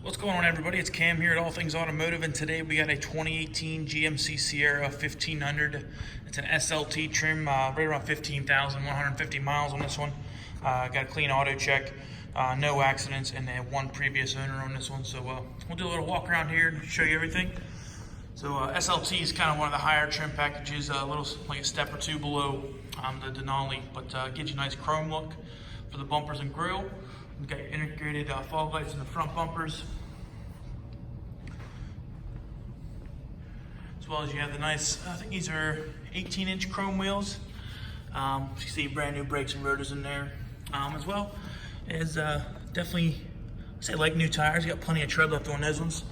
What's going on, everybody? It's Cam here at All Things Automotive, and today we got a 2018 GMC Sierra 1500. It's an SLT trim, right around 15,150 miles on this one. Got a clean auto check, no accidents, and they have one previous owner on this one. So we'll do a little walk around here and show you everything. So SLT is kind of one of the higher trim packages, a little like a step or two below the Denali, but gives you a nice chrome look for the bumpers and grille. We've got your integrated fog lights in the front bumpers, as well as you have the nice, I think these are 18-inch chrome wheels. You see brand new brakes and rotors in there, as well as definitely, I'd say, like new tires. You got plenty of tread left on those ones.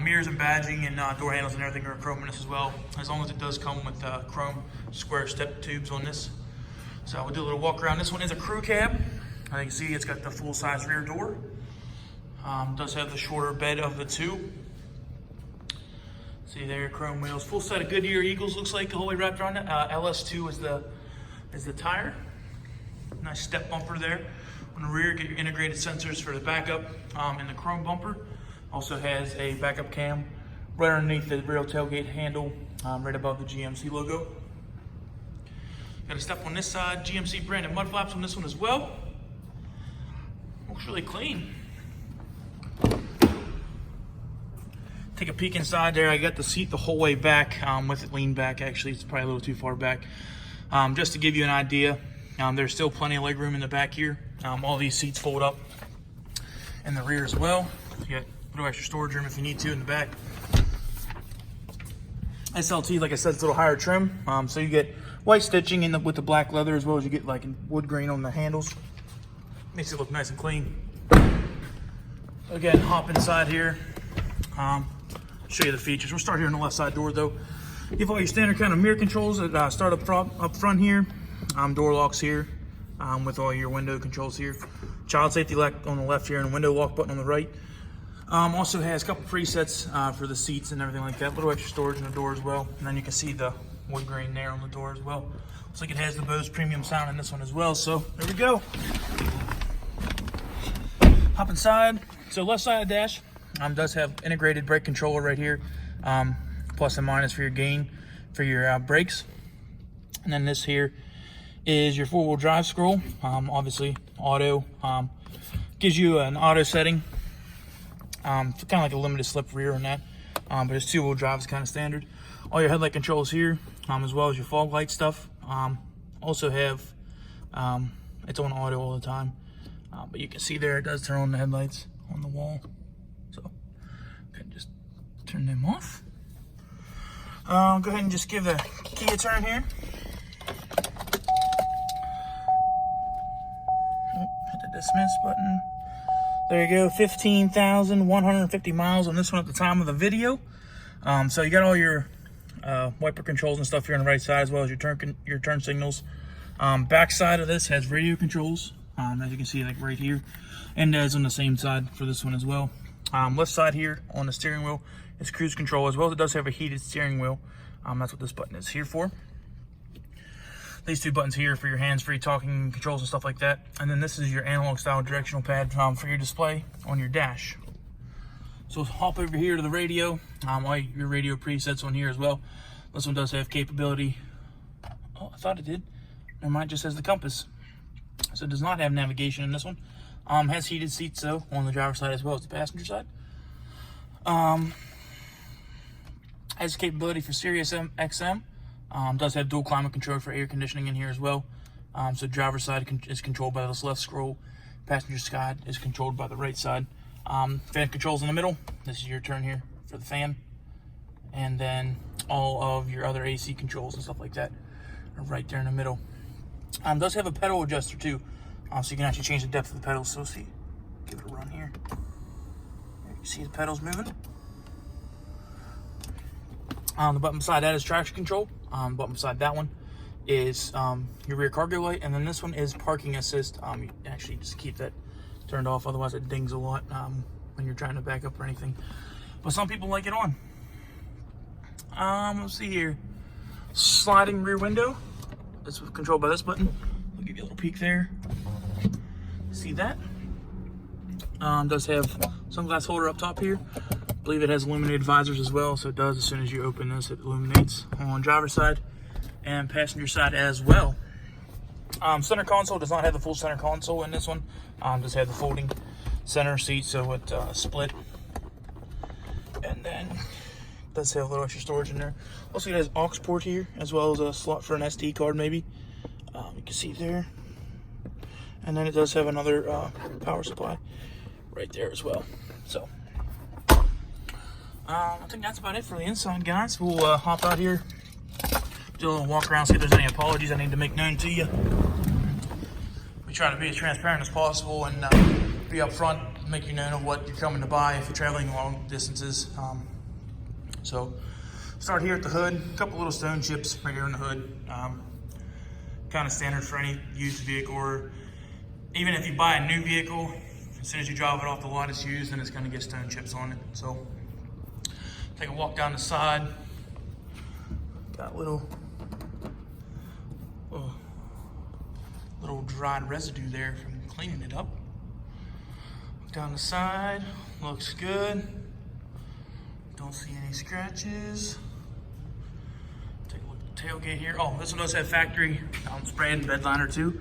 Mirrors and badging and door handles and everything are chrome in this as well, as long as it does come with chrome square step tubes on this. So we'll do a little walk around. This one is a crew cab. As you can see, it's got the full-size rear door. Does have the shorter bed of the two. See there, chrome wheels. Full set of Goodyear Eagles, looks like, the whole way wrapped around it. LS2 is the tire. Nice step bumper there. On the rear, get your integrated sensors for the backup and the chrome bumper. Also has a backup cam right underneath the rear tailgate handle, right above the GMC logo. Got a step on this side, GMC branded mud flaps on this one as well. Looks really clean. Take a peek inside there. I got the seat the whole way back, with it leaned back. Actually, it's probably a little too far back. Just to give you an idea, there's still plenty of leg room in the back here. All these seats fold up in the rear as well. You got a little extra storage room if you need to in the back. SLT, like I said, it's a little higher trim. So you get white stitching with the black leather, as well as you get like wood grain on the handles. Makes it look nice and clean. Again, hop inside here. Show you the features. We'll start here on the left side door though. You have all your standard kind of mirror controls that start up front here. Door locks here, with all your window controls here. Child safety lock on the left here and window lock button on the right. Also has a couple presets for the seats and everything like that. A little extra storage in the door as well. And then you can see the wood grain there on the door as well. Looks like it has the BOSE premium sound in this one as well. So there we go. Hop inside. So left side of the dash does have integrated brake controller right here, plus and minus for your gain for your brakes. And then this here is your four-wheel drive scroll. Obviously auto, gives you an auto setting, kind of like a limited slip rear on that, but it's two-wheel drive is kind of standard. All your headlight controls here, as well as your fog light stuff. Also have, it's on auto all the time. But you can see there, it does turn on the headlights on the wall. So, go ahead and just turn them off. Go ahead and just give the key a turn here. Hit the dismiss button. There you go, 15,150 miles on this one at the time of the video. So you got all your wiper controls and stuff here on the right side, as well as your turn signals. Back side of this has radio controls. As you can see, like right here, and as on the same side for this one as well. Left side here on the steering wheel is cruise control, as well as it does have a heated steering wheel. That's what this button is here for. These two buttons here for your hands-free talking controls and stuff like that. And then this is your analog style directional pad for your display on your dash. So hop over here to the radio. All your radio presets on here as well. This one does have capability. Oh, I thought it did. Never mind, it just has the compass. So it does not have navigation in this one. Has heated seats though on the driver's side as well as the passenger side. Has capability for Sirius XM. Does have dual climate control for air conditioning in here as well. So driver's side is controlled by this left scroll. Passenger side is controlled by the right side. Fan controls in the middle. This is your turn here for the fan. And then all of your other AC controls and stuff like that are right there in the middle. Does have a pedal adjuster too, so you can actually change the depth of the pedals. So see, give it a run here. You see the pedals moving. The button beside that is traction control. The button beside that one is your rear cargo light, and then this one is parking assist. You actually just keep that turned off, otherwise it dings a lot when you're trying to back up or anything. But some people like it on. Let's see here. Sliding rear window. It's controlled by this button. I'll give you a little peek there. See that? Does have sunglass holder up top here. I believe it has illuminated visors as well, so it does as soon as you open this, it illuminates on driver's side and passenger side as well. Center console does not have the full center console in this one. Does have the folding center seat, so it split. And then does have a little extra storage in there. Also, it has aux port here, as well as a slot for an SD card maybe. You can see there. And then it does have another power supply right there as well. So, I think that's about it for the inside, guys. We'll hop out here, do a little walk around, see if there's any apologies I need to make known to you. We try to be as transparent as possible and be upfront, make you know of what you're coming to buy if you're traveling long distances. So, start here at the hood. A couple little stone chips right here in the hood. Kind of standard for any used vehicle, or even if you buy a new vehicle, as soon as you drive it off the lot, it's used and it's going to get stone chips on it. So, take a walk down the side. Got a little dried residue there from cleaning it up. Down the side, looks good. Don't see any scratches. Take a look at the tailgate here. Oh, this one does have factory spray and bed liner too.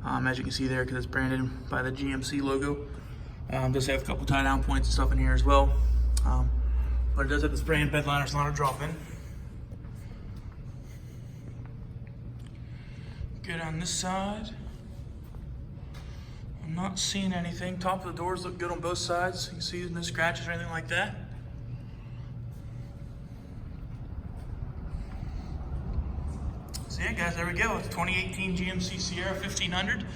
As you can see there, because it's branded by the GMC logo. Does have a couple tie down points and stuff in here as well. But it does have the spray and bed liner, it's not a drop in. Good on this side. I'm not seeing anything. Top of the doors look good on both sides. You can see no scratches or anything like that. So yeah, guys, there we go. It's 2018 GMC Sierra 1500.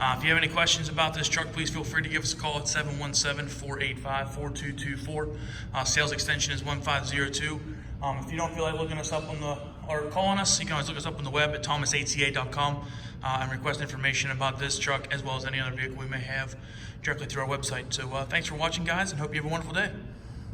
If you have any questions about this truck, please feel free to give us a call at 717-485-4224. Sales extension is 1502. If you don't feel like looking us up on or calling us, you can always look us up on the web at thomasata.com and request information about this truck as well as any other vehicle we may have directly through our website. So thanks for watching, guys, and hope you have a wonderful day.